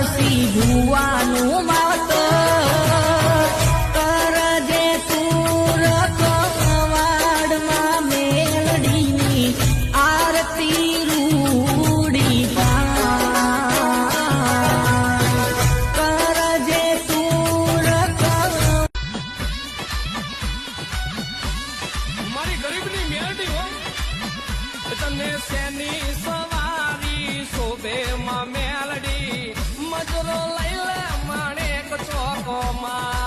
વર્ષી ભુવાનું માવતર કરજે તું રખવાડમાં મેલડીની આરતી રૂડી કરજે તું મારી ગરીબની મેલડી હો તને શેની સવારી શોભે માં મેલડી મજરો લઈ લે માણેક ચોકો માં